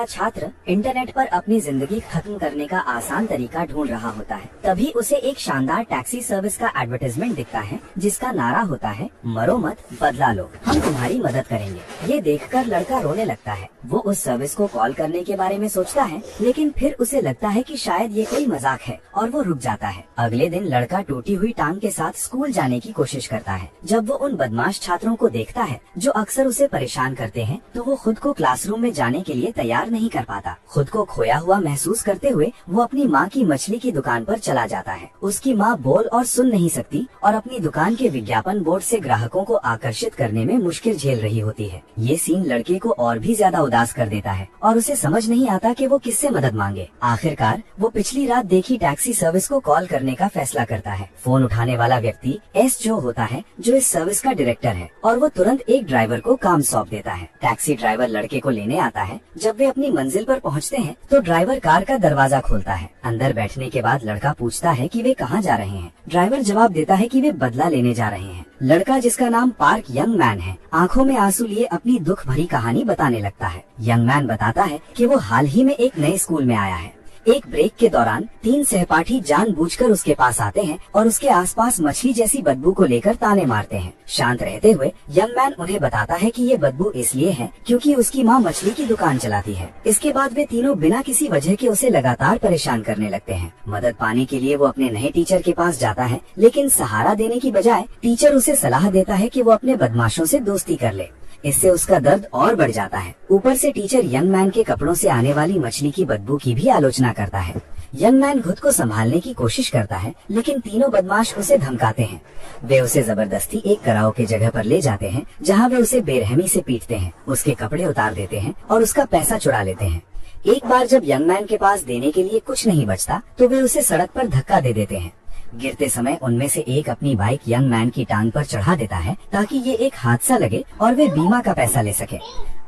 वाला छात्र इंटरनेट पर अपनी जिंदगी खत्म करने का आसान तरीका ढूंढ रहा होता है। तभी उसे एक शानदार टैक्सी सर्विस का एडवर्टाइजमेंट दिखता है जिसका नारा होता है, मरो मत बदला लो, हम तुम्हारी मदद करेंगे। ये देखकर लड़का रोने लगता है। वो उस सर्विस को कॉल करने के बारे में सोचता है, लेकिन फिर उसे लगता है कि शायद ये कोई मजाक है और वो रुक जाता है। अगले दिन लड़का टूटी हुई टांग के साथ स्कूल जाने की कोशिश करता है। जब वो उन बदमाश छात्रों को देखता है जो अक्सर उसे परेशान करते हैं, तो वो खुद को क्लासरूम में जाने के लिए तैयार नहीं कर पाता। खुद को खोया हुआ महसूस करते हुए वो अपनी माँ की मछली की दुकान पर चला जाता है। उसकी माँ बोल और सुन नहीं सकती और अपनी दुकान के विज्ञापन बोर्ड से ग्राहकों को आकर्षित करने में मुश्किल झेल रही होती है। ये सीन लड़के को और भी ज्यादा उदास कर देता है और उसे समझ नहीं आता कि वो किससे मदद मांगे। आखिरकार वो पिछली रात देखी टैक्सी सर्विस को कॉल करने का फैसला करता है। फोन उठाने वाला व्यक्ति एस जो होता है, जो इस सर्विस का डायरेक्टर है, और वो तुरंत एक ड्राइवर को काम सौंप देता है। टैक्सी ड्राइवर लड़के को लेने आता है। जब वे अपनी मंजिल पर पहुंचते हैं तो ड्राइवर कार का दरवाजा खोलता है। अंदर बैठने के बाद लड़का पूछता है कि वे कहाँ जा रहे हैं। ड्राइवर जवाब देता है कि वे बदला लेने जा रहे हैं। लड़का, जिसका नाम पार्क यंग मैन है, आंखों में आंसू लिए अपनी दुख भरी कहानी बताने लगता है। यंग मैन बताता है कि वो हाल ही में एक नए स्कूल में आया है। एक ब्रेक के दौरान 3 सहपाठी जानबूझकर उसके पास आते हैं और उसके आसपास मछली जैसी बदबू को लेकर ताने मारते हैं। शांत रहते हुए यंग मैन उन्हें बताता है कि ये बदबू इसलिए है क्योंकि उसकी माँ मछली की दुकान चलाती है। इसके बाद वे तीनों बिना किसी वजह के उसे लगातार परेशान करने लगते हैं। मदद पाने के लिए वो अपने नए टीचर के पास जाता है, लेकिन सहारा देने की बजाय टीचर उसे सलाह देता है कि वो अपने बदमाशों से दोस्ती कर ले। इससे उसका दर्द और बढ़ जाता है। ऊपर से टीचर यंग मैन के कपड़ों से आने वाली मछली की बदबू की भी आलोचना करता है। यंग मैन खुद को संभालने की कोशिश करता है, लेकिन तीनों बदमाश उसे धमकाते हैं। वे उसे जबरदस्ती एक कराओके जगह पर ले जाते हैं, जहां वे उसे बेरहमी से पीटते हैं, उसके कपड़े उतार देते हैं और उसका पैसा चुरा लेते हैं। एक बार जब यंग मैन के पास देने के लिए कुछ नहीं बचता, तो वे उसे सड़क पर धक्का दे देते हैं। गिरते समय उनमें से एक अपनी बाइक यंग मैन की टांग पर चढ़ा देता है ताकि ये एक हादसा लगे और वे बीमा का पैसा ले सके।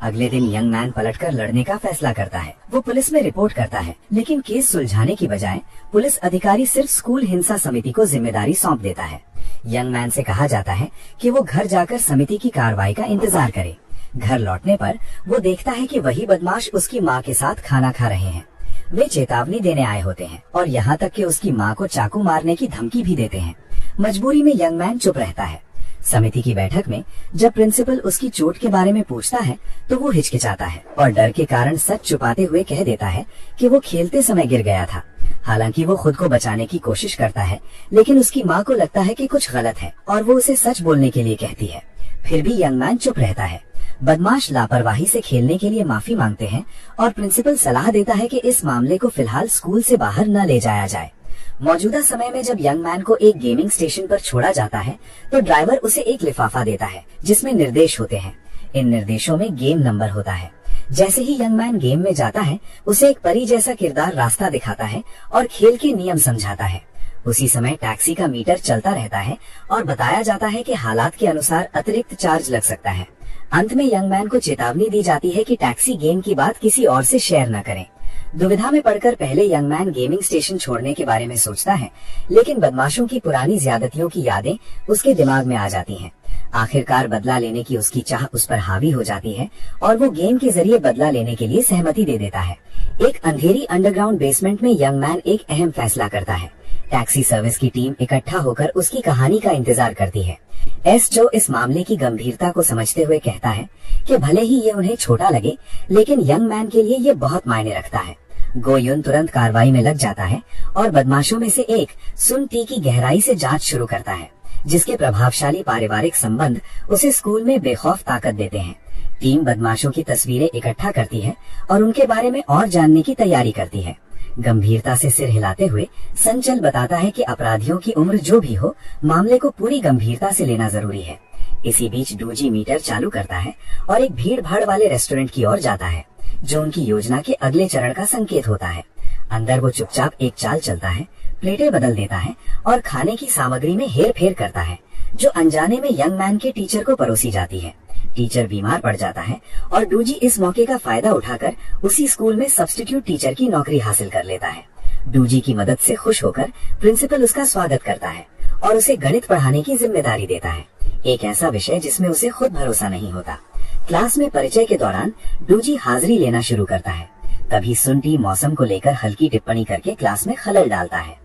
अगले दिन यंग मैन पलटकर लड़ने का फैसला करता है। वो पुलिस में रिपोर्ट करता है, लेकिन केस सुलझाने की बजाय पुलिस अधिकारी सिर्फ स्कूल हिंसा समिति को जिम्मेदारी सौंप देता है। यंग मैन से कहा जाता है कि वो घर जाकर समिति की कार्रवाई का इंतजार करे। घर लौटने पर वो देखता है कि वही बदमाश उसकी माँ के साथ खाना खा रहे हैं। वे चेतावनी देने आए होते हैं और यहाँ तक कि उसकी माँ को चाकू मारने की धमकी भी देते हैं। मजबूरी में यंग मैन चुप रहता है। समिति की बैठक में जब प्रिंसिपल उसकी चोट के बारे में पूछता है तो वो हिचकिचाता है और डर के कारण सच छुपाते हुए कह देता है कि वो खेलते समय गिर गया था। हालांकि वो खुद को बचाने की कोशिश करता है, लेकिन उसकी माँ को लगता है कि कुछ गलत है और वो उसे सच बोलने के लिए कहती है। फिर भी यंग मैन चुप रहता है। बदमाश लापरवाही से खेलने के लिए माफी मांगते हैं और प्रिंसिपल सलाह देता है कि इस मामले को फिलहाल स्कूल से बाहर न ले जाया जाए। मौजूदा समय में जब यंग मैन को एक गेमिंग स्टेशन पर छोड़ा जाता है तो ड्राइवर उसे एक लिफाफा देता है जिसमें निर्देश होते हैं। इन निर्देशों में गेम नंबर होता है। जैसे ही यंग मैन गेम में जाता है, उसे एक परी जैसा किरदार रास्ता दिखाता है और खेल के नियम समझाता है। उसी समय टैक्सी का मीटर चलता रहता है और बताया जाता है कि हालात के अनुसार अतिरिक्त चार्ज लग सकता है। अंत में यंग मैन को चेतावनी दी जाती है कि टैक्सी गेम की बात किसी और से शेयर न करें। दुविधा में पड़कर पहले यंग मैन गेमिंग स्टेशन छोड़ने के बारे में सोचता है, लेकिन बदमाशों की पुरानी ज्यादतियों की यादें उसके दिमाग में आ जाती हैं। आखिरकार बदला लेने की उसकी चाह उस पर हावी हो जाती है और वो गेम के जरिए बदला लेने के लिए सहमति दे देता है। एक अंधेरी अंडरग्राउंड बेसमेंट में यंग मैन एक अहम फैसला करता है। टैक्सी सर्विस की टीम इकट्ठा होकर उसकी कहानी का इंतजार करती है। एस जो इस मामले की गंभीरता को समझते हुए कहता है कि भले ही ये उन्हें छोटा लगे, लेकिन यंग मैन के लिए ये बहुत मायने रखता है। गो युन तुरंत कार्रवाई में लग जाता है और बदमाशों में से एक सुन टी की गहराई से जांच शुरू करता है, जिसके प्रभावशाली पारिवारिक संबंध उसे स्कूल में बेखौफ ताकत देते हैं। टीम बदमाशों की तस्वीरें इकट्ठा करती है और उनके बारे में और जानने की तैयारी करती है। गंभीरता से सिर हिलाते हुए संचल बताता है कि अपराधियों की उम्र जो भी हो, मामले को पूरी गंभीरता से लेना जरूरी है। इसी बीच डूजी मीटर चालू करता है और एक भीड़ भाड़ वाले रेस्टोरेंट की ओर जाता है, जो उनकी योजना के अगले चरण का संकेत होता है। अंदर वो चुपचाप एक चाल चलता है, प्लेटें बदल देता है और खाने की सामग्री में हेर फेर करता है, जो अनजाने में यंग मैन के टीचर को परोसी जाती है। टीचर बीमार पड़ जाता है और डूजी इस मौके का फायदा उठाकर उसी स्कूल में सब्स्टिट्यूट टीचर की नौकरी हासिल कर लेता है। डूजी की मदद से खुश होकर प्रिंसिपल उसका स्वागत करता है और उसे गणित पढ़ाने की जिम्मेदारी देता है, एक ऐसा विषय जिसमें उसे खुद भरोसा नहीं होता। क्लास में परिचय के दौरान डूजी हाजिरी लेना शुरू करता है। तभी सुंटी मौसम को लेकर हल्की टिप्पणी करके क्लास में खलल डालता है।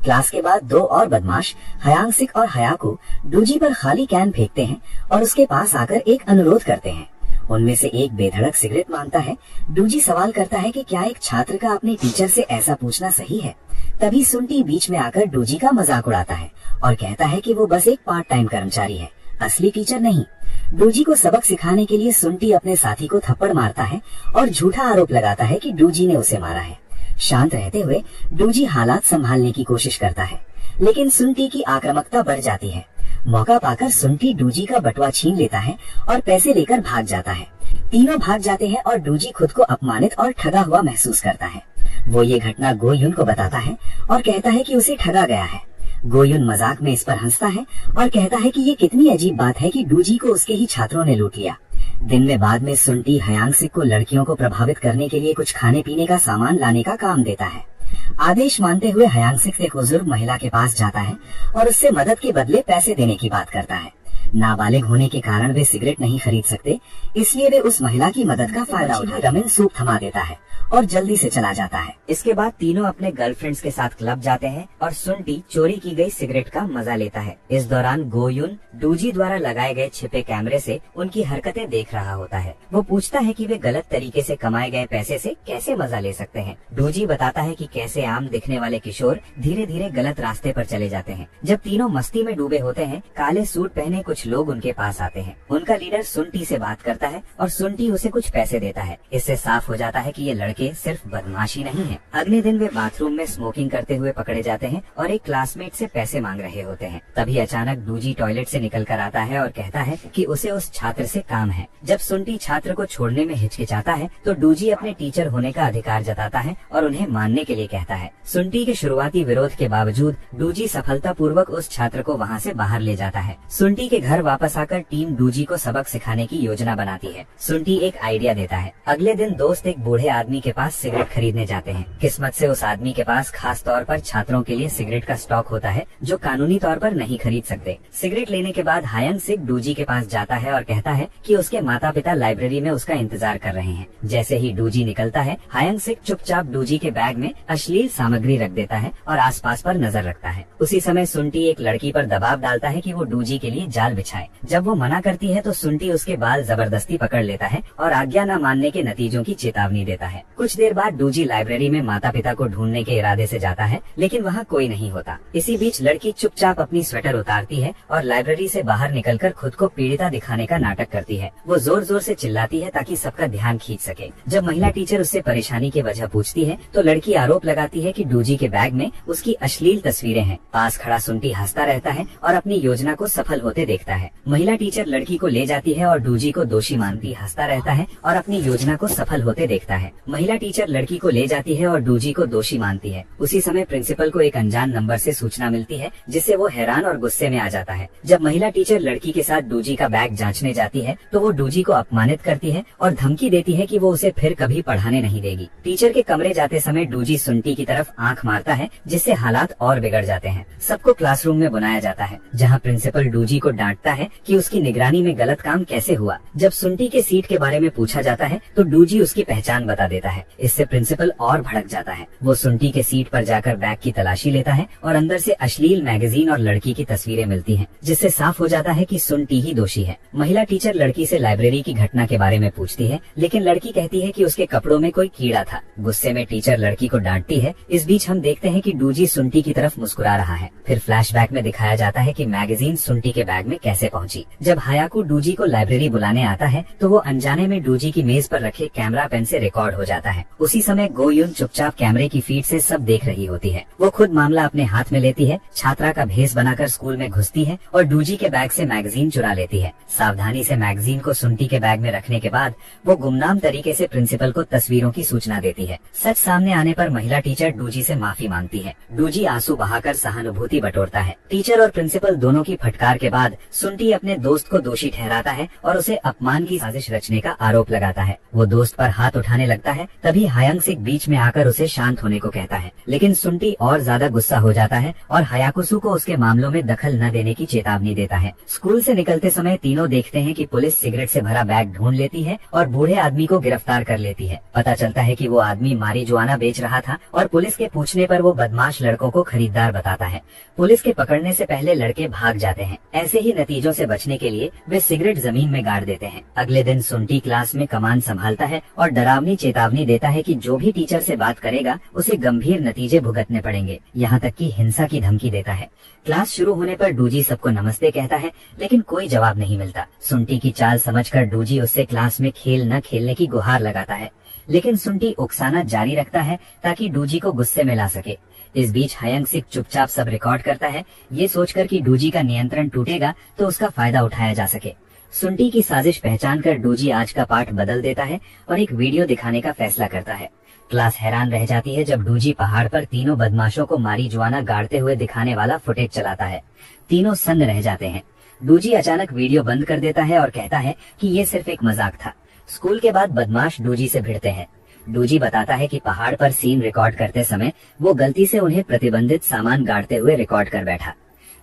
क्लास के बाद दो और बदमाश हयांगसिक और हयाकू डूजी पर खाली कैन फेंकते हैं और उसके पास आकर एक अनुरोध करते हैं। उनमें से एक बेधड़क सिगरेट मांगता है। डूजी सवाल करता है कि क्या एक छात्र का अपने टीचर से ऐसा पूछना सही है। तभी सुंटी बीच में आकर डूजी का मजाक उड़ाता है और कहता है कि वो बस एक पार्ट टाइम कर्मचारी है, असली टीचर नहीं। डूजी को सबक सिखाने के लिए सुंटी अपने साथी को थप्पड़ मारता है और झूठा आरोप लगाता है कि डूजी ने उसे मारा है। शांत रहते हुए डूजी हालात संभालने की कोशिश करता है, लेकिन सुंटी की आक्रामकता बढ़ जाती है। मौका पाकर सुंटी डूजी का बटुआ छीन लेता है और पैसे लेकर भाग जाता है। तीनों भाग जाते हैं और डूजी खुद को अपमानित और ठगा हुआ महसूस करता है। वो ये घटना गोयुन को बताता है और कहता है कि उसे ठगा गया है। गोयुन मजाक में इस पर हंसता है और कहता है कि ये कितनी अजीब बात है कि डूजी को उसके ही छात्रों ने लूट लिया। दिन में बाद में सुंटी हयांगसिक को लड़कियों को प्रभावित करने के लिए कुछ खाने पीने का सामान लाने का काम देता है। आदेश मानते हुए हयांगसिक एक बुजुर्ग महिला के पास जाता है और उससे मदद के बदले पैसे देने की बात करता है। नाबालिग होने के कारण वे सिगरेट नहीं खरीद सकते, इसलिए वे उस महिला की मदद का फायदा उठा रमिन सूप थमा देता है और जल्दी से चला जाता है। इसके बाद तीनों अपने गर्लफ्रेंड्स के साथ क्लब जाते हैं और सुंटी चोरी की गई सिगरेट का मजा लेता है। इस दौरान गोयुन डूजी द्वारा लगाए गए छिपे कैमरे से उनकी हरकतें देख रहा होता है। वो पूछता है कि वे गलत तरीके से कमाए गए पैसे से कैसे मजा ले सकते हैं। डूजी बताता है कि कैसे आम दिखने वाले किशोर धीरे धीरे गलत रास्ते पर चले जाते हैं। जब तीनों मस्ती में डूबे होते हैं, काले सूट पहने कुछ लोग उनके पास आते हैं। उनका लीडर सुंटी से बात करता है और सुंटी उसे कुछ पैसे देता है। इससे साफ हो जाता है कि ये लड़के सिर्फ बदमाशी नहीं है। अगले दिन वे बाथरूम में स्मोकिंग करते हुए पकड़े जाते हैं और एक क्लासमेट से पैसे मांग रहे होते हैं। तभी अचानक डूजी टॉयलेट से निकल कर आता है और कहता है कि उसे उस छात्र से काम है। जब सुंटी छात्र को छोड़ने में हिचकिचाता है तो डूजी अपने टीचर होने का अधिकार जताता है और उन्हें मानने के लिए कहता है। सुंटी के शुरुआती विरोध के बावजूद डूजी सफलतापूर्वक उस छात्र को वहाँ से बाहर ले जाता है। सुंटी के घर वापस आकर टीम डूजी को सबक सिखाने की योजना बनाती है। सुंटी एक आइडिया देता है। अगले दिन दोस्त एक बूढ़े आदमी के पास सिगरेट खरीदने जाते हैं। किस्मत से उस आदमी के पास खास तौर पर छात्रों के लिए सिगरेट का स्टॉक होता है जो कानूनी तौर पर नहीं खरीद सकते। सिगरेट लेने के बाद हयांगसिक डूजी के पास जाता है और कहता है कि उसके माता पिता लाइब्रेरी में उसका इंतजार कर रहे हैं। जैसे ही डूजी निकलता है, हयांगसिक चुपचाप डूजी के बैग में अश्लील सामग्री रख देता है और आसपास पर नजर रखता है। उसी समय सुंटी एक लड़की पर दबाव डालता है कि वो डूजी के लिए जाल बिछाए। जब वो मना करती है तो सुंटी उसके बाल जबरदस्ती पकड़ लेता है और आज्ञा न मानने के नतीजों की चेतावनी देता है। कुछ देर बाद डूजी लाइब्रेरी में माता पिता को ढूंढने के इरादे से जाता है, लेकिन वहाँ कोई नहीं होता। इसी बीच लड़की चुपचाप अपनी स्वेटर उतारती है और लाइब्रेरी से बाहर निकलकर खुद को पीड़िता दिखाने का नाटक करती है। वो जोर जोर से चिल्लाती है ताकि सबका ध्यान खींच सके। जब महिला टीचर उससे परेशानी की वजह पूछती है तो लड़की आरोप लगाती है कि डूजी के बैग में उसकी अश्लील तस्वीरें हैं। पास खड़ा सुंटी हंसता रहता है और अपनी योजना को सफल होते देखता है। महिला टीचर लड़की को ले जाती है और डूजी को दोषी मानती हंसता रहता है और अपनी योजना को सफल होते देखता है। महिला टीचर लड़की को ले जाती है और डूजी को दोषी मानती है। उसी समय प्रिंसिपल को एक अनजान नंबर से सूचना मिलती है, जिससे वो हैरान और गुस्से में आ जाता है। जब महिला टीचर लड़की के साथ डूजी का बैग जांचने जाती है तो वो डूजी को अपमानित करती है और धमकी देती है कि वो उसे फिर कभी पढ़ाने नहीं देगी। टीचर के कमरे जाते समय डूजी सुंटी की तरफ आंख मारता है, जिससे हालात और बिगड़ जाते हैं। सबको क्लासरूम में बुलाया जाता है, जहाँ प्रिंसिपल डूजी को डांटता है कि उसकी निगरानी में गलत काम कैसे हुआ। जब सुंटी के सीट के बारे में पूछा जाता है तो डूजी उसकी पहचान बता देता है। इससे प्रिंसिपल और भड़क जाता है। वो सुंटी के सीट पर जाकर बैग की तलाशी लेता है और अंदर से अश्लील मैगजीन और लड़की की तस्वीरें मिलती हैं, जिससे साफ हो जाता है कि सुंटी ही दोषी है। महिला टीचर लड़की से लाइब्रेरी की घटना के बारे में पूछती है, लेकिन लड़की कहती है कि उसके कपड़ों में कोई कीड़ा था। गुस्से में टीचर लड़की को डांटती है। इस बीच हम देखते हैं कि डूजी सुंटी की तरफ मुस्कुरा रहा है। फिर फ्लैशबैक में दिखाया जाता है कि मैगजीन सुंटी के बैग में कैसे पहुंची। जब हयाकू डूजी को लाइब्रेरी बुलाने आता है तो वो अनजाने में डूजी की मेज पर रखे कैमरा पेन से रिकॉर्ड हो जाता है। उसी समय गोयुन चुपचाप कैमरे की फीड से सब देख रही होती है। वो खुद मामला अपने हाथ में लेती है, छात्रा का भेष बनाकर स्कूल में घुसती है और डूजी के बैग से मैगजीन चुरा लेती है। सावधानी से मैगजीन को सुंटी के बैग में रखने के बाद वो गुमनाम तरीके से प्रिंसिपल को तस्वीरों की सूचना देती है। सच सामने आने पर महिला टीचर डूजी से माफी मांगती है। डूजी आंसू बहाकर सहानुभूति बटोरता है। टीचर और प्रिंसिपल दोनों की फटकार के बाद सुंटी अपने दोस्त को दोषी ठहराता है और उसे अपमान की साजिश रचने का आरोप लगाता है। वो दोस्त पर हाथ उठाने लगता है, तभी हायांग-सिक बीच में आकर उसे शांत होने को कहता है, लेकिन सुंटी और ज्यादा गुस्सा हो जाता है और हायाकुसु को उसके मामलों में दखल न देने की चेतावनी देता है। स्कूल से निकलते समय तीनों देखते हैं कि पुलिस सिगरेट से भरा बैग ढूंढ लेती है और बूढ़े आदमी को गिरफ्तार कर लेती है। पता चलता है कि वो आदमी मारिजुआना बेच रहा था और पुलिस के पूछने पर वो बदमाश लड़कों को खरीदार बताता है। पुलिस के पकड़ने से पहले लड़के भाग जाते हैं। ऐसे ही नतीजों से बचने के लिए वे सिगरेट जमीन में गाड़ देते हैं। अगले दिन सुंटी क्लास में कमान संभालता है और डरावनी चेतावनी देता है कि जो भी टीचर से बात करेगा उसे गंभीर नतीजे भुगतने पड़ेंगे, यहाँ तक कि हिंसा की धमकी देता है। क्लास शुरू होने पर डूजी सबको नमस्ते कहता है, लेकिन कोई जवाब नहीं मिलता। सुंटी की चाल समझकर डूजी उससे क्लास में खेल न खेलने की गुहार लगाता है, लेकिन सुंटी उकसाना जारी रखता है ताकि डूजी को गुस्से में ला सके। इस बीच हायांग-सिक चुपचाप सब रिकॉर्ड करता है, ये सोचकर कि डूजी का नियंत्रण टूटेगा तो उसका फायदा उठाया जा सके। सुंटी की साजिश पहचान कर डूजी आज का पाठ बदल देता है और एक वीडियो दिखाने का फैसला करता है। क्लास हैरान रह जाती है जब डूजी पहाड़ पर तीनों बदमाशों को मारिजुआना गाड़ते हुए दिखाने वाला फुटेज चलाता है। तीनों सन्न रह जाते हैं। डूजी अचानक वीडियो बंद कर देता है और कहता है कि ये सिर्फ एक मजाक था। स्कूल के बाद बदमाश डूजी से भिड़ते हैं। डूजी बताता है कि पहाड़ पर सीन रिकॉर्ड करते समय वो गलती से उन्हें प्रतिबंधित सामान गाड़ते हुए रिकॉर्ड कर बैठा।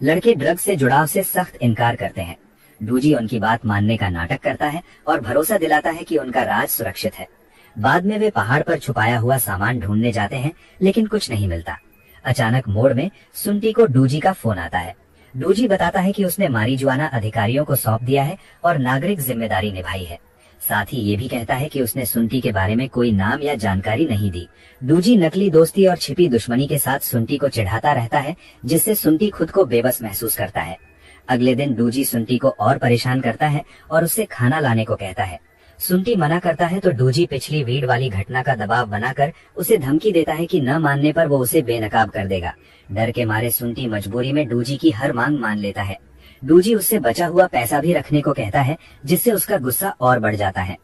लड़के ड्रग्स से जुड़ाव से सख्त इनकार करते हैं। डूजी उनकी बात मानने का नाटक करता है और भरोसा दिलाता है कि उनका राज सुरक्षित है। बाद में वे पहाड़ पर छुपाया हुआ सामान ढूंढने जाते हैं, लेकिन कुछ नहीं मिलता। अचानक मोड़ में सुंटी को डूजी का फोन आता है। डूजी बताता है कि उसने मारिजुआना अधिकारियों को सौंप दिया है और नागरिक जिम्मेदारी निभाई है। साथ ही ये भी कहता है कि उसने सुंटी के बारे में कोई नाम या जानकारी नहीं दी। डूजी नकली दोस्ती और छिपी दुश्मनी के साथ सुंटी को चिढ़ाता रहता है, जिससे सुंटी खुद को बेबस महसूस करता है। अगले दिन डूजी सुंटी को और परेशान करता है और उससे खाना लाने को कहता है। सुंटी मना करता है तो डूजी पिछली वीड वाली घटना का दबाव बनाकर उसे धमकी देता है कि न मानने पर वो उसे बेनकाब कर देगा। डर के मारे सुंटी मजबूरी में डूजी की हर मांग मान लेता है। डूजी उससे बचा हुआ पैसा भी रखने को कहता है, जिससे उसका गुस्सा और बढ़ जाता है।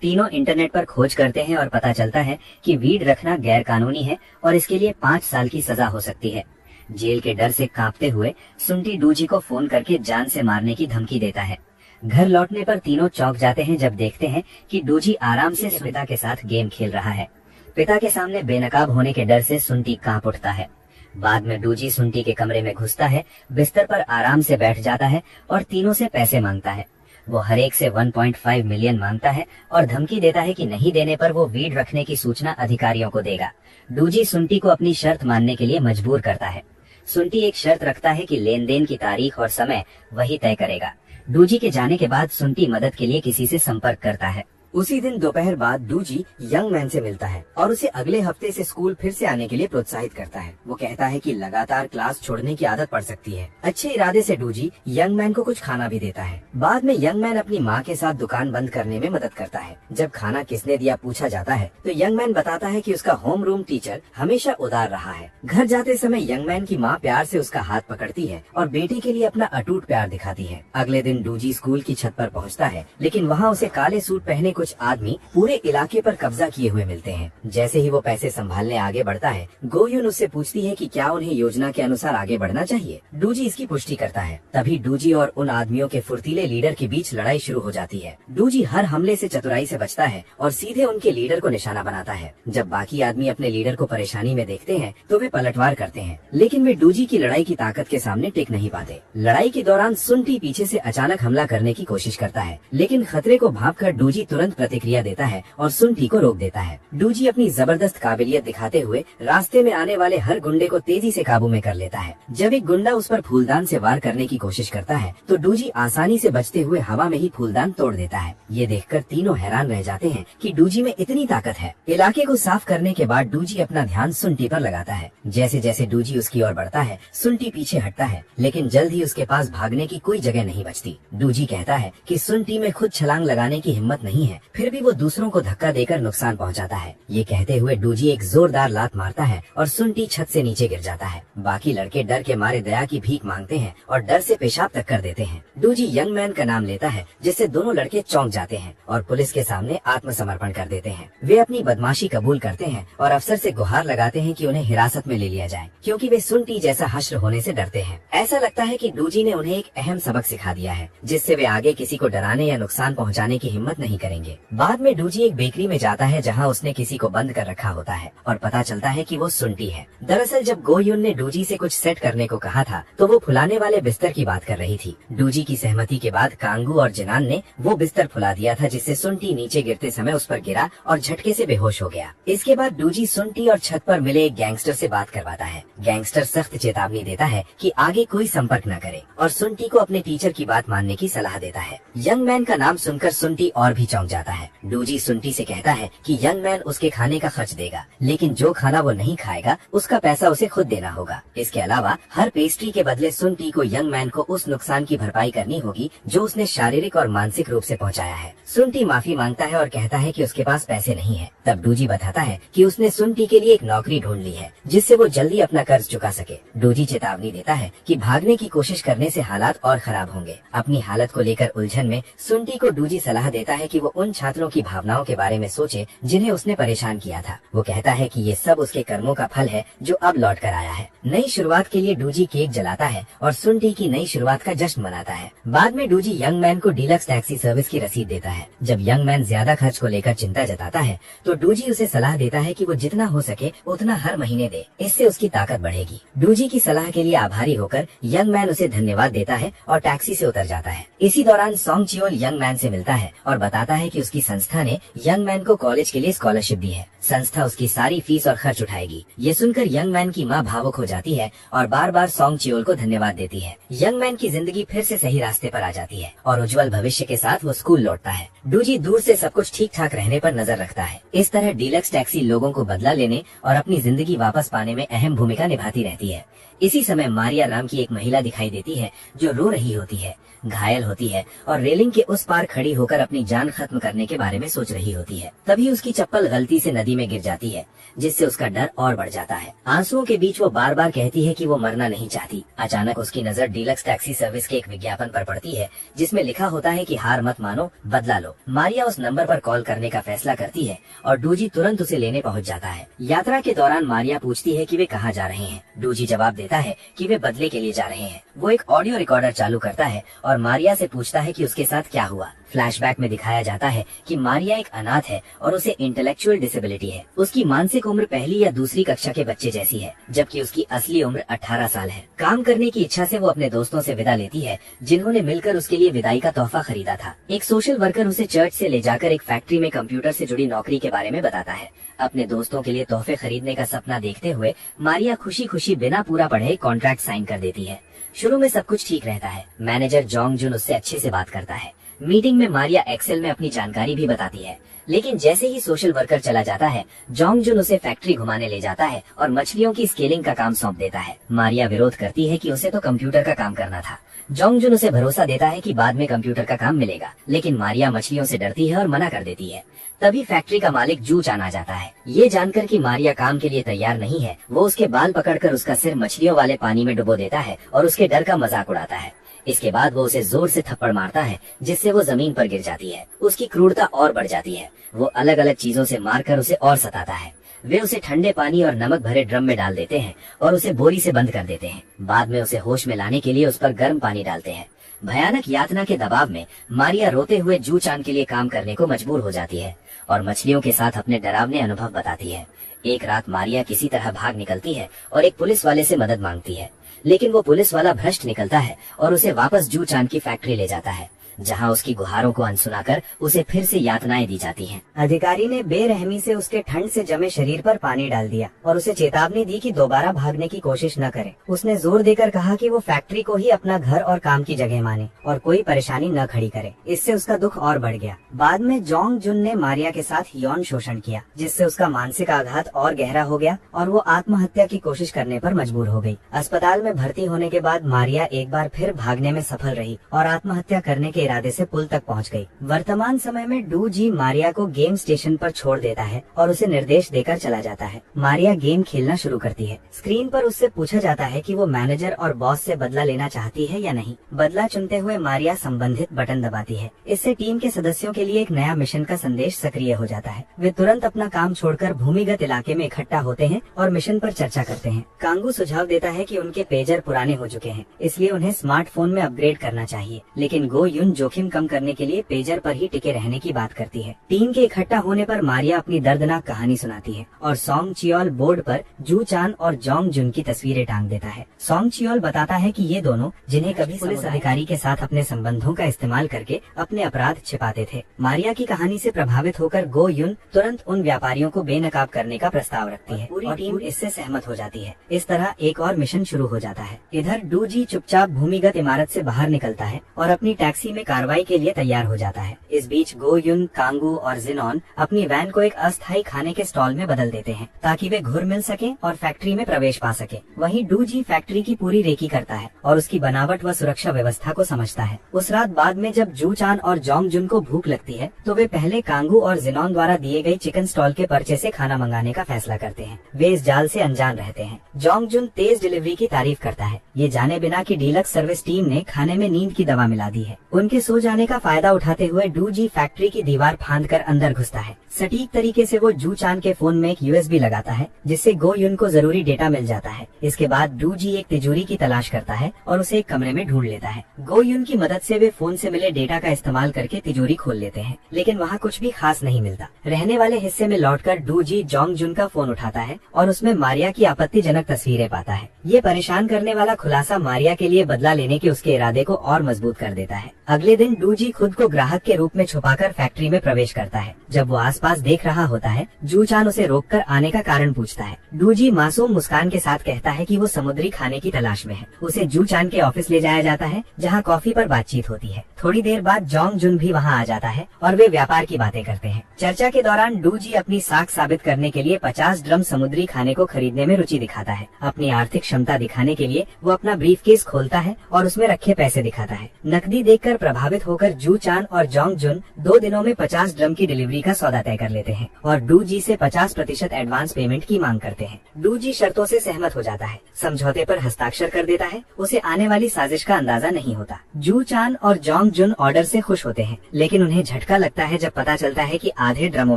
तीनों इंटरनेट पर खोज करते हैं और पता चलता है कि वीड रखना गैर कानूनी है और इसके लिए 5 साल की सजा हो सकती है। जेल के डर से कांपते हुए सुंटी डूजी को फोन करके जान से मारने की धमकी देता है। घर लौटने पर तीनों चौंक जाते हैं जब देखते हैं कि डूजी आराम से पिता के साथ गेम खेल रहा है। पिता के सामने बेनकाब होने के डर से सुंटी कांप उठता है। बाद में डूजी सुंटी के कमरे में घुसता है, बिस्तर पर आराम से बैठ जाता है और तीनों से पैसे मांगता है। वो हर एक से 1.5 मिलियन मांगता है और धमकी देता है कि नहीं देने पर वो वीड रखने की सूचना अधिकारियों को देगा। डूजी सुंटी को अपनी शर्त मानने के लिए मजबूर करता है। सुंटी एक शर्त रखता है कि लेन देन की तारीख और समय वही तय करेगा। डूजी के जाने के बाद सुंटी मदद के लिए किसी से संपर्क करता है। उसी दिन दोपहर बाद डूजी यंग मैन से मिलता है और उसे अगले हफ्ते से स्कूल फिर से आने के लिए प्रोत्साहित करता है। वो कहता है कि लगातार क्लास छोड़ने की आदत पड़ सकती है। अच्छे इरादे से डूजी यंग मैन को कुछ खाना भी देता है। बाद में यंग मैन अपनी माँ के साथ दुकान बंद करने में मदद करता है। जब खाना किसने दिया पूछा जाता है तो यंग मैन बताता है कि उसका होम रूम टीचर हमेशा उदार रहा है। घर जाते समय यंग मैन की माँ प्यार से उसका हाथ पकड़ती है और बेटे के लिए अपना अटूट प्यार दिखाती है। अगले दिन डूजी स्कूल की छत पर पहुँचता है, लेकिन वहाँ उसे काले सूट पहने कुछ आदमी पूरे इलाके पर कब्जा किए हुए मिलते हैं। जैसे ही वो पैसे संभालने आगे बढ़ता है, गोयुन उससे पूछती है कि क्या उन्हें योजना के अनुसार आगे बढ़ना चाहिए। डूजी इसकी पुष्टि करता है। तभी डूजी और उन आदमियों के फुर्तीले लीडर के बीच लड़ाई शुरू हो जाती है। डूजी हर हमले से चतुराई से बचता है और सीधे उनके लीडर को निशाना बनाता है। जब बाकी आदमी अपने लीडर को परेशानी में देखते हैं तो वे पलटवार करते हैं, लेकिन वे डूजी की लड़ाई की ताकत के सामने टिक नहीं पाते। लड़ाई के दौरान सुंटी पीछे से अचानक हमला करने की कोशिश करता है, लेकिन खतरे को भांपकर डूजी तुरंत प्रतिक्रिया देता है और सुंटी को रोक देता है। डूजी अपनी जबरदस्त काबिलियत दिखाते हुए रास्ते में आने वाले हर गुंडे को तेजी से काबू में कर लेता है। जब एक गुंडा उस पर फूलदान से वार करने की कोशिश करता है तो डूजी आसानी से बचते हुए हवा में ही फूलदान तोड़ देता है। ये देखकर तीनों हैरान रह जाते हैं कि डूजी में इतनी ताकत है। इलाके को साफ करने के बाद डूजी अपना ध्यान सुंटी पर लगाता है। जैसे जैसे डूजी उसकी ओर बढ़ता है, सुंटी पीछे हटता है, लेकिन जल्द ही उसके पास भागने की कोई जगह नहीं बचती। डूजी कहता है कि सुंटी में खुद छलांग लगाने की हिम्मत नहीं है फिर भी वो दूसरों को धक्का देकर नुकसान पहुंचाता है। ये कहते हुए डूजी एक जोरदार लात मारता है और सुंटी छत से नीचे गिर जाता है। बाकी लड़के डर के मारे दया की भीख मांगते हैं और डर से पेशाब तक कर देते हैं। डूजी यंग मैन का नाम लेता है, जिससे दोनों लड़के चौंक जाते हैं और पुलिस के सामने आत्मसमर्पण कर देते हैं। वे अपनी बदमाशी कबूल करते हैं और अफसर से गुहार लगाते हैं कि उन्हें हिरासत में ले लिया जाए, क्योंकि वे सुंटी जैसा हश्र होने से डरते हैं। ऐसा लगता है कि डूजी ने उन्हें एक अहम सबक सिखा दिया है, जिससे वे आगे किसी को डराने या नुकसान पहुंचाने की हिम्मत नहीं करेंगे। बाद में डूजी एक बेकरी में जाता है, जहां उसने किसी को बंद कर रखा होता है और पता चलता है कि वो सुंटी है। दरअसल जब गो युन ने डूजी से कुछ सेट करने को कहा था, तो वो फुलाने वाले बिस्तर की बात कर रही थी। डूजी की सहमति के बाद कांगू और जिनान ने वो बिस्तर फुला दिया था, जिससे सुंटी नीचे गिरते समय उस पर गिरा और झटके से बेहोश हो गया। इसके बाद डूजी सुंटी और छत पर मिले एक गैंगस्टर से बात करवाता है। गैंगस्टर सख्त चेतावनी देता है कि आगे कोई संपर्क न करे और सुंटी को अपने टीचर की बात मानने की सलाह देता है। यंग मैन का नाम सुनकर सुंटी और भी चौंक जाता है। डूजी सुंटी से कहता है कि यंग मैन उसके खाने का खर्च देगा, लेकिन जो खाना वो नहीं खाएगा उसका पैसा उसे खुद देना होगा। इसके अलावा हर पेस्ट्री के बदले सुंटी को यंग मैन को उस नुकसान की भरपाई करनी होगी जो उसने शारीरिक और मानसिक रूप से पहुंचाया है। सुंटी माफी मांगता है और कहता है कि उसके पास पैसे नहीं है। तब डूजी बताता है कि उसने सुंटी के लिए एक नौकरी ढूंढ ली है, जिससे वो जल्दी अपना कर्ज चुका सके। डूजी चेतावनी देता है कि भागने की कोशिश करने से हालात और खराब होंगे। अपनी हालत को लेकर उलझन में सुंटी को डूजी सलाह देता है कि वो उन छात्रों की भावनाओं के बारे में सोचे जिन्हें उसने परेशान किया था। वो कहता है कि ये सब उसके कर्मों का फल है जो अब लौट कर आया है। नई शुरुआत के लिए डूजी केक जलाता है और सुंटी की नई शुरुआत का जश्न मनाता है। बाद में डूजी यंग मैन को डीलक्स टैक्सी सर्विस की रसीद देता है। जब यंग मैन ज्यादा खर्च को लेकर चिंता जताता है, तो डूजी उसे सलाह देता है कि वो जितना हो सके उतना हर महीने दे, इससे उसकी ताकत बढ़ेगी। डूजी की सलाह के लिए आभारी होकर यंग मैन उसे धन्यवाद देता है और टैक्सी से उतर जाता है। इसी दौरान सॉन्ग चियोल यंग मैन से मिलता है और बताता है कि उसकी संस्था ने यंग मैन को कॉलेज के लिए स्कॉलरशिप दी है। संस्था उसकी सारी फीस और खर्च उठाएगी। ये सुनकर यंग मैन की माँ भावुक हो जाती है और बार बार सॉन्ग चियोल को धन्यवाद देती है। यंग मैन की जिंदगी फिर से सही रास्ते पर आ जाती है और उज्जवल भविष्य के साथ वो स्कूल लौटता है। डूजी दूर से सब कुछ ठीक ठाक रहने पर नजर रखता है। इस तरह डीलक्स टैक्सी लोगों को बदला लेने और अपनी जिंदगी वापस पाने में अहम भूमिका निभाती रहती है। इसी समय मारिया नाम की एक महिला दिखाई देती है जो रो रही होती है, घायल होती है और रेलिंग के उस पार खड़ी होकर अपनी जान खत्म करने के बारे में सोच रही होती है। तभी उसकी चप्पल गलती से नदी में गिर जाती है, जिससे उसका डर और बढ़ जाता है। आंसुओं के बीच वो बार बार कहती है कि वो मरना नहीं चाहती। अचानक उसकी नजर डीलक्स टैक्सी सर्विस के एक विज्ञापन पर पड़ती है, जिसमें लिखा होता है कि हार मत मानो, बदला लो। मारिया उस नंबर पर कॉल करने का फैसला करती है और डूजी तुरंत उसे लेने पहुंच जाता है। यात्रा के दौरान मारिया पूछती है कि वे कहाँ जा रहे हैं। डूजी जवाब देता है कि वे बदले के लिए जा रहे हैं। वो एक ऑडियो रिकॉर्डर चालू करता है और मारिया से पूछता है कि उसके साथ क्या हुआ। फ्लैशबैक में दिखाया जाता है कि मारिया एक अनाथ है और उसे इंटेलेक्चुअल डिसेबिलिटी है। उसकी मानसिक उम्र पहली या दूसरी कक्षा के बच्चे जैसी है, जबकि उसकी असली उम्र 18 साल है। काम करने की इच्छा से वो अपने दोस्तों से विदा लेती है, जिन्होंने मिलकर उसके लिए विदाई का तोहफा खरीदा था। एक सोशल वर्कर उसे चर्च से ले जाकर एक फैक्ट्री में कंप्यूटर से जुड़ी नौकरी के बारे में बताता है। अपने दोस्तों के लिए तोहफे खरीदने का सपना देखते हुए मारिया खुशी खुशी बिना पूरा पढ़े कॉन्ट्रैक्ट साइन कर देती है। शुरू में सब कुछ ठीक रहता है। मैनेजर जोंग जुन उससे अच्छे से बात करता है। मीटिंग में मारिया एक्सेल में अपनी जानकारी भी बताती है, लेकिन जैसे ही सोशल वर्कर चला जाता है, जोंग जुन उसे फैक्ट्री घुमाने ले जाता है और मछलियों की स्केलिंग का काम सौंप देता है। मारिया विरोध करती है कि उसे तो कंप्यूटर का काम करना था। जोंग जुन उसे भरोसा देता है कि बाद में कंप्यूटर का काम मिलेगा, लेकिन मारिया मछलियों से डरती है और मना कर देती है। तभी फैक्ट्री का मालिक जू चान आ जाता है। ये जानकर कि मारिया काम के लिए तैयार नहीं है, वो उसके बाल पकड़कर उसका सिर मछलियों वाले पानी में डुबो देता है और उसके डर का मजाक उड़ाता है। इसके बाद वो उसे जोर से थप्पड़ मारता है, जिससे वो जमीन पर गिर जाती है। उसकी क्रूरता और बढ़ जाती है। वो अलग अलग चीजों से मारकर उसे और सताता है। वे उसे ठंडे पानी और नमक भरे ड्रम में डाल देते हैं और उसे बोरी से बंद कर देते हैं। बाद में उसे होश में लाने के लिए उस पर गर्म पानी डालते हैं। भयानक यातना के दबाव में मारिया रोते हुए जू चान के लिए काम करने को मजबूर हो जाती है और मछलियों के साथ अपने डरावने अनुभव बताती है। एक रात मारिया किसी तरह भाग निकलती है और एक पुलिस वाले से मदद मांगती है, लेकिन वो पुलिस वाला भ्रष्ट निकलता है और उसे वापस जू चान की फैक्ट्री ले जाता है, जहां उसकी गुहारों को अनसुनाकर उसे फिर से यातनाएं दी जाती हैं। अधिकारी ने बेरहमी से उसके ठंड से जमे शरीर पर पानी डाल दिया और उसे चेतावनी दी कि दोबारा भागने की कोशिश न करे। उसने जोर देकर कहा कि वो फैक्ट्री को ही अपना घर और काम की जगह माने और कोई परेशानी न खड़ी करे। इससे उसका दुख और बढ़ गया। बाद में जोंग जुन ने मारिया के साथ यौन शोषण किया, जिससे उसका मानसिक आघात और गहरा हो गया और वो आत्महत्या की कोशिश करने पर मजबूर हो गई। अस्पताल में भर्ती होने के बाद मारिया एक बार फिर भागने में सफल रही और आत्महत्या करने के के इरादे से पुल तक पहुंच गई। वर्तमान समय में डू जी मारिया को गेम स्टेशन पर छोड़ देता है और उसे निर्देश देकर चला जाता है। मारिया गेम खेलना शुरू करती है। स्क्रीन पर उससे पूछा जाता है कि वो मैनेजर और बॉस से बदला लेना चाहती है या नहीं। बदला चुनते हुए मारिया संबंधित बटन दबाती है। इससे टीम के सदस्यों के लिए एक नया मिशन का संदेश सक्रिय हो जाता है। वे तुरंत अपना काम छोड़कर भूमिगत इलाके में इकट्ठा होते हैं और मिशन पर चर्चा करते हैं। कांगू सुझाव देता है कि उनके पेजर पुराने हो चुके हैं, इसलिए उन्हें स्मार्टफोन में अपग्रेड करना चाहिए, लेकिन गो युन जोखिम कम करने के लिए पेजर पर ही टिके रहने की बात करती है। टीम के इकट्ठा होने पर मारिया अपनी दर्दनाक कहानी सुनाती है और सोंग चियोल बोर्ड पर जू चान और जोंग जुन की तस्वीरें टांग देता है। सोंग चियोल बताता है कि ये दोनों, जिन्हें कभी पुलिस अधिकारी के साथ अपने संबंधों का इस्तेमाल करके अपने अपराध छिपाते थे। मारिया की कहानी से प्रभावित होकर गो युन तुरंत उन व्यापारियों को बेनकाब करने का प्रस्ताव रखती है। पूरी टीम इससे सहमत हो जाती है। इस तरह एक और मिशन शुरू हो जाता है। इधर डू जी चुपचाप भूमिगत इमारत से बाहर निकलता है और अपनी टैक्सी में कार्रवाई के लिए तैयार हो जाता है। इस बीच गो युन, कांगू और जिनॉन अपनी वैन को एक अस्थायी खाने के स्टॉल में बदल देते हैं ताकि वे घुर मिल सकें और फैक्ट्री में प्रवेश पा सके। वहीं डू जी फैक्ट्री की पूरी रेकी करता है और उसकी बनावट व सुरक्षा व्यवस्था को समझता है। उस रात बाद में जब जू चान और जोंग जुन को भूख लगती है तो वे पहले कांगू और जिनॉन द्वारा दिए गए चिकन स्टॉल के पर्चे से खाना मंगाने का फैसला करते हैं। वे इस जाल से अनजान रहते हैं। जोंग जुन तेज डिलीवरी की तारीफ करता है, ये जाने बिना कि डीलक्स सर्विस टीम ने खाने में नींद की दवा मिला दी है। उनके सो जाने का फायदा उठाते हुए डू जी फैक्ट्री की दीवार फांद कर अंदर घुसता है। सटीक तरीके से वो जू चान के फोन में एक USB लगाता है, जिससे गो युन को जरूरी डेटा मिल जाता है। इसके बाद डू जी एक तिजोरी की तलाश करता है और उसे एक कमरे में ढूंढ लेता है। गो युन की मदद से वे फोन से मिले डेटा का इस्तेमाल करके तिजोरी खोल लेते हैं, लेकिन वहाँ कुछ भी खास नहीं मिलता। रहने वाले हिस्से में लौटकर डू जी जोंग जुन का फोन उठाता है और उसमें मारिया की आपत्तिजनक तस्वीरें पाता है। ये परेशान करने वाला खुलासा मारिया के लिए बदला लेने के उसके इरादे को और मजबूत कर देता है। अगले दिन डू जी खुद को ग्राहक के रूप में छुपाकर फैक्ट्री में प्रवेश करता है। जब वो आसपास देख रहा होता है, जू चान उसे रोककर आने का कारण पूछता है। डू जी मासूम मुस्कान के साथ कहता है कि वो समुद्री खाने की तलाश में है। उसे जू चान के ऑफिस ले जाया जाता है, जहाँ कॉफी पर बातचीत होती है। थोड़ी देर बाद जोंग जुन भी वहाँ आ जाता है और वे व्यापार की बातें करते हैं। चर्चा के दौरान डू जी अपनी साख साबित करने के लिए 50 ड्रम समुद्री खाने को खरीदने में रुचि दिखाता है। अपनी आर्थिक क्षमता दिखाने के लिए वो अपना ब्रीफकेस खोलता है और उसमें रखे पैसे दिखाता है। नकदी देखकर प्रभावित होकर जू चान और जोंग जुन 2 दिनों में 50 ड्रम की डिलीवरी का सौदा तय कर लेते हैं और डू जी से 50% एडवांस पेमेंट की मांग करते हैं। डू जी शर्तों से सहमत हो जाता है, समझौते पर हस्ताक्षर कर देता है। उसे आने वाली साजिश का अंदाजा नहीं होता। जू चान और जोंग जुन ऑर्डर से खुश होते हैं, लेकिन उन्हें झटका लगता है जब पता चलता है कि आधे ड्रमों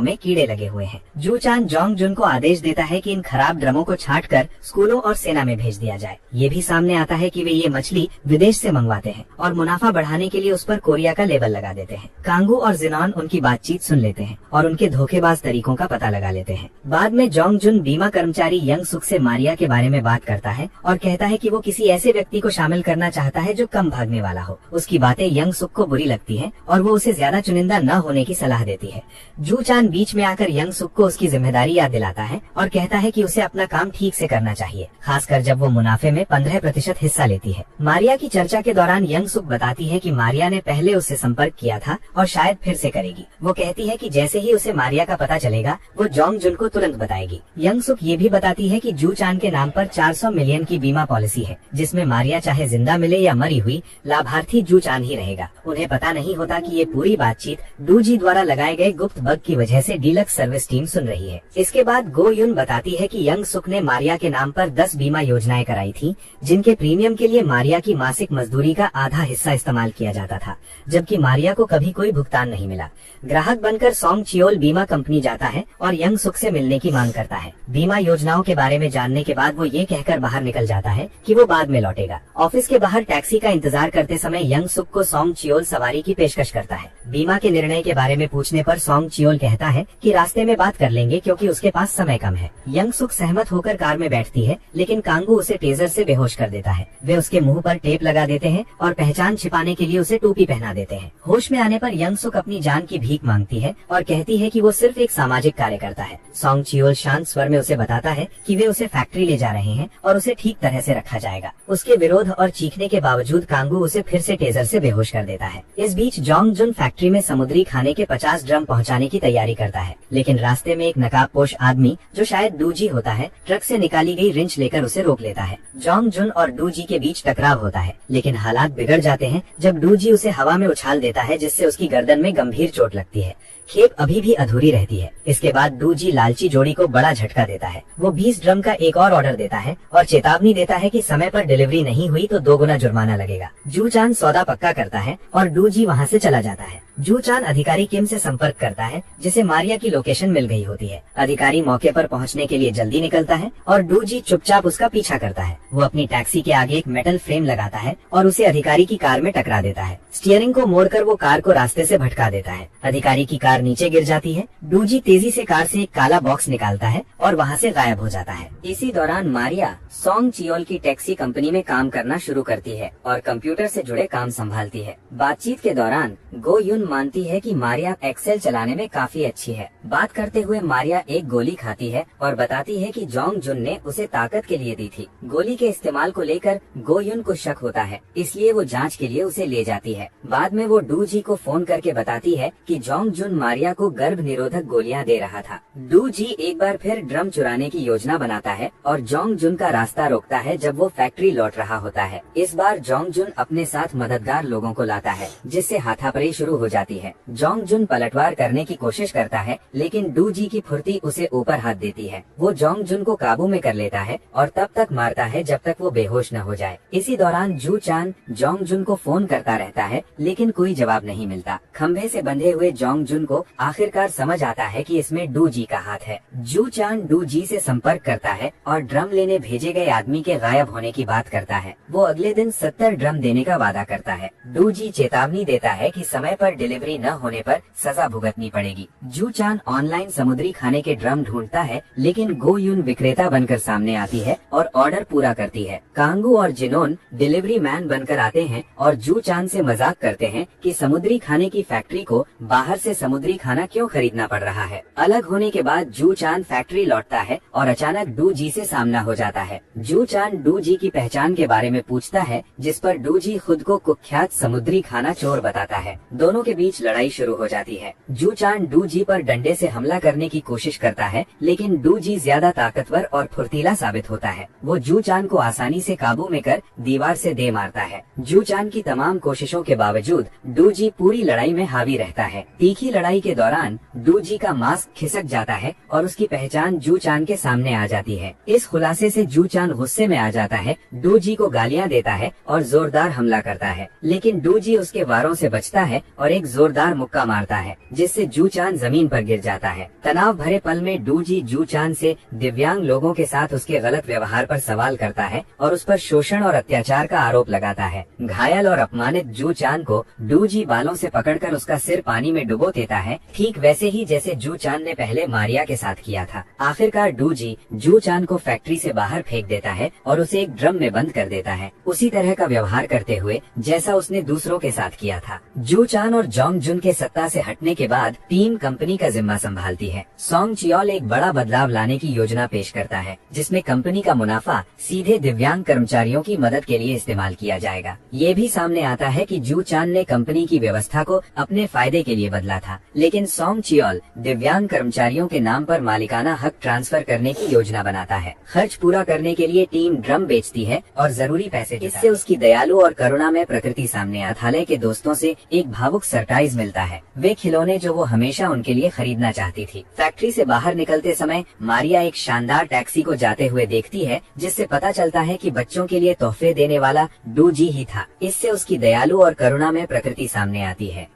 में कीड़े लगे हुए हैं। जू चान जोंग जुन को आदेश देता है कि इन खराब ड्रमों को छांटकर स्कूलों और सेना में भेज दिया जाए। ये भी सामने आता है कि वे ये मछली विदेश से मंगवाते हैं और मुनाफा बढ़ाने के लिए उस पर कोरिया का लेबल लगा देते हैं। कांगू और जिनॉन उनकी बातचीत सुन लेते हैं और उनके धोखेबाज तरीकों का पता लगा लेते हैं। बाद में जोंग जुन बीमा कर्मचारी यंग सुक से मारिया के बारे में बात करता है और कहता है कि वो किसी ऐसे व्यक्ति को शामिल करना चाहता है जो कम भागने वाला हो। उसकी बातें यंग सुक को बुरी लगती है और वो उसे ज्यादा चुनिंदा न होने की सलाह देती है। जू चान बीच में आकर यंग सुक को उसकी जिम्मेदारी याद दिलाता है और कहता है कि उसे अपना काम ठीक से करना चाहिए, खासकर जब वो मुनाफे में 15% हिस्सा लेती है। मारिया की चर्चा के दौरान यंग सुक बताती है कि मारिया ने पहले उससे संपर्क किया था और शायद फिर से करेगी। वो कहती है कि जैसे ही उसे मारिया का पता चलेगा वो जोंग जुन को तुरंत बताएगी। यंग सुक ये भी बताती है कि जू चान के नाम पर 400 मिलियन की बीमा पॉलिसी है, जिसमें मारिया चाहे जिंदा मिले या मरी हुई, लाभार्थी जू चान ही रहेगा। उन्हें पता नहीं होता कि ये पूरी बातचीत डू जी द्वारा लगाए गए गुप्त बग की वजह से डीलक्स सर्विस टीम सुन रही है। इसके बाद गो युन बताती है कि यंग सुक ने मारिया के नाम पर 10 बीमा योजनाएं कराई थी, जिनके प्रीमियम के लिए मारिया की मासिक मजदूरी का आधा हिस्सा इस्तेमाल किया जाता था, जबकि मारिया को कभी कोई भुगतान नहीं मिला। ग्राहक बनकर सोंग चियोल बीमा कंपनी जाता है और यंग सुक से मिलने की मांग करता है। बीमा योजनाओं के बारे में जानने के बाद वो ये कहकर बाहर निकल जाता है कि वो बाद में लौटेगा। ऑफिस के बाहर टैक्सी का इंतजार करते समय यंग सुक को सोंग चियोल सवारी की पेशकश करता है। बीमा के निर्णय के बारे में पूछने पर सोंग चियोल कहता है कि रास्ते में बात कर लेंगे क्योंकि उसके पास समय कम है। यंग सुक सहमत होकर कार में बैठती है, लेकिन कांगू उसे टेजर से बेहोश कर देता है। वे उसके मुंह पर टेप लगा देते हैं और पहचान छिपाने के लिए उसे टोपी पहना देते हैं। होश में आने पर यंग सुक अपनी जान की भीख मांगती है और कहती है कि वो सिर्फ एक सामाजिक कार्यकर्ता है। सोंग चियोल शांत स्वर में उसे बताता है कि वे उसे फैक्ट्री ले जा रहे हैं और उसे ठीक तरह से रखा जाएगा। उसके विरोध और चीखने के बावजूद कांगू उसे फिर से टेजर से बेहोश कर देता है। इस बीच जोंग जुन फैक्ट्री में समुद्री खाने के 50 ड्रम पहुंचाने की तैयारी करता है, लेकिन रास्ते में एक नकाबपोश आदमी, जो शायद डू जी होता है, ट्रक से निकाली गई रिंच लेकर उसे रोक लेता है। जोंग जुन और डू जी के बीच टकराव होता है, लेकिन हालात बिगड़ जाते हैं जब डू जी उसे हवा में उछाल देता है, जिससे उसकी गर्दन में गंभीर चोट लगती है। खेप अभी भी अधूरी रहती है। इसके बाद डूजी लालची जोड़ी को बड़ा झटका देता है। वो 20 ड्रम का एक और ऑर्डर देता है और चेतावनी देता है कि समय पर डिलीवरी नहीं हुई तो 2 गुना जुर्माना लगेगा। जू चान सौदा पक्का करता है और डूजी वहाँ से चला जाता है। जू चान अधिकारी किम से संपर्क करता है, जिसे मारिया की लोकेशन मिल गई होती है। अधिकारी मौके पर पहुँचने के लिए जल्दी निकलता है और डूजी चुपचाप उसका पीछा करता है। वो अपनी टैक्सी के आगे एक मेटल फ्रेम लगाता है और उसे अधिकारी की कार में टकरा देता है। स्टीयरिंग को मोड़कर वो कार को रास्ते से भटका देता है। अधिकारी की कार नीचे गिर जाती है। डूजी तेजी से कार से एक काला बॉक्स निकालता है और वहाँ से गायब हो जाता है। इसी दौरान मारिया सोंग चियोल की टैक्सी कंपनी में काम करना शुरू करती है और कंप्यूटर से जुड़े काम संभालती है। बातचीत के दौरान गो युन मानती है कि मारिया एक्सेल चलाने में काफी अच्छी है। बात करते हुए मारिया एक गोली खाती है और बताती है कि जोंग जुन ने उसे ताकत के लिए दी थी। गोली के इस्तेमाल को लेकर गो युन को शक होता है, इसलिए वो जांच के लिए उसे ले जाती है। बाद में वो डूजी को फोन करके बताती है कि जोंग जुन मारिया को गर्भ निरोधक गोलियां दे रहा था। डूजी एक बार फिर ड्रम चुराने की योजना बनाता है और जोंग जुन का रास्ता रोकता है जब वो फैक्ट्री लौट रहा होता है। इस बार जोंग जुन अपने साथ मददगार लोगों को लाता है, जिससे हाथापाई शुरू हो जाती है। जोंग जुन पलटवार करने की कोशिश करता है, लेकिन डूजी की फुर्ती उसे ऊपर हाथ देती है। वो जोंग जुन को काबू में कर लेता है और तब तक मारता है जब तक वो बेहोश न हो जाए। इसी दौरान जू चान जोंग जुन को फोन करता रहता है, लेकिन कोई जवाब नहीं मिलता। खंभे से बंधे हुए जोंग जुन को आखिरकार समझ आता है कि इसमें डूजी का हाथ है। जू चान डूजी से संपर्क करता है और ड्रम लेने भेजे गए आदमी के गायब होने की बात करता है। वो अगले दिन 70 ड्रम देने का वादा करता है। डूजी चेतावनी देता है कि समय पर डिलीवरी न होने पर सजा भुगतनी पड़ेगी। जू चान ऑनलाइन समुद्री खाने के ड्रम ढूंढता है, लेकिन गो युन विक्रेता बनकर सामने आती है और ऑर्डर पूरा करती है। कांगू और जिनोन डिलीवरी मैन बनकर आते हैं और जू चान से मजाक करते हैं कि समुद्री खाने की फैक्ट्री को बाहर से समुद्री खाना क्यों खरीदना पड़ रहा है। अलग होने के बाद जू चान फैक्ट्री लौटता है और अचानक डूजी से सामना हो जाता है। जू चान डूजी की पहचान के बारे में पूछता है, जिस पर डूजी खुद को कुख्यात समुद्री खाना चोर बताता है। दोनों के बीच लड़ाई शुरू हो जाती है। जू चान डूजी पर डंडे से हमला करने की कोशिश करता है, लेकिन डूजी ज्यादा ताकतवर और फुर्तीला साबित होता है। वो जू चान को आसानी से काबू में कर दीवार से दे मारता है। जू चान की तमाम कोशिशों के बावजूद डूजी पूरी लड़ाई में हावी रहता है। तीखी लड़ाई के दौरान डूजी का मास्क खिसक जाता है और उसकी पहचान जू चान के सामने आ जाती है। इस खुलासे से जू चान गुस्से में आ जाता है, डूजी को गालियां देता है और जोरदार हमला करता है, लेकिन डूजी उसके वारों से बचता है और एक जोरदार मुक्का मारता है, जिससे जू चान जमीन पर गिर जाता है। तनाव भरे पल में डूजी जू चान से दिव्यांग लोगों के साथ उसके गलत व्यवहार पर सवाल करता है और उस पर शोषण और अत्याचार का आरोप लगाता है। घायल और अपमानित जू चान को डूजी बालों से पकड़कर उसका सिर पानी में डुबो देता है, ठीक वैसे ही जैसे जू चान ने पहले मारिया के साथ किया था। आखिरकार डूजी जू चान को फैक्ट्री से बाहर फेंक देता है और उसे एक ड्रम में बंद कर देता है, उसी तरह का व्यवहार करते हुए जैसा उसने दूसरों के साथ किया था। जू चान और जोंग जुन के सत्ता से हटने के बाद टीम कंपनी का जिम्मा संभालती है। सोंग चियोल एक बड़ा बदलाव लाने की योजना पेश करता है, जिसमें कंपनी का मुनाफा सीधे दिव्यांग कर्मचारियों की मदद के लिए इस्तेमाल किया जाएगा। ये भी सामने आता है कि जू चान ने कंपनी की व्यवस्था को अपने फायदे के लिए बदला था, लेकिन सोंग चियोल दिव्यांग कर्मचारियों के नाम पर मालिकाना हक ट्रांसफर करने की योजना बनाता है। खर्च पूरा करने के लिए टीम ड्रम बेचती है और जरूरी पैसे देता है। इससे उसकी दयालु और करुणामय प्रकृति सामने आथालय के दोस्तों से एक भावुक सरप्राइज मिलता है, वे खिलौने जो वो हमेशा उनके लिए खरीदना चाहती थी। फैक्ट्री से बाहर निकलते समय मारिया एक शानदार टैक्सी को जाते हुए देखती है, जिससे पता चलता है कि बच्चों के लिए तोहफे देने वाला डूजी ही था। इससे उसकी दयालु और करुणामय प्रकृति सामने आती है।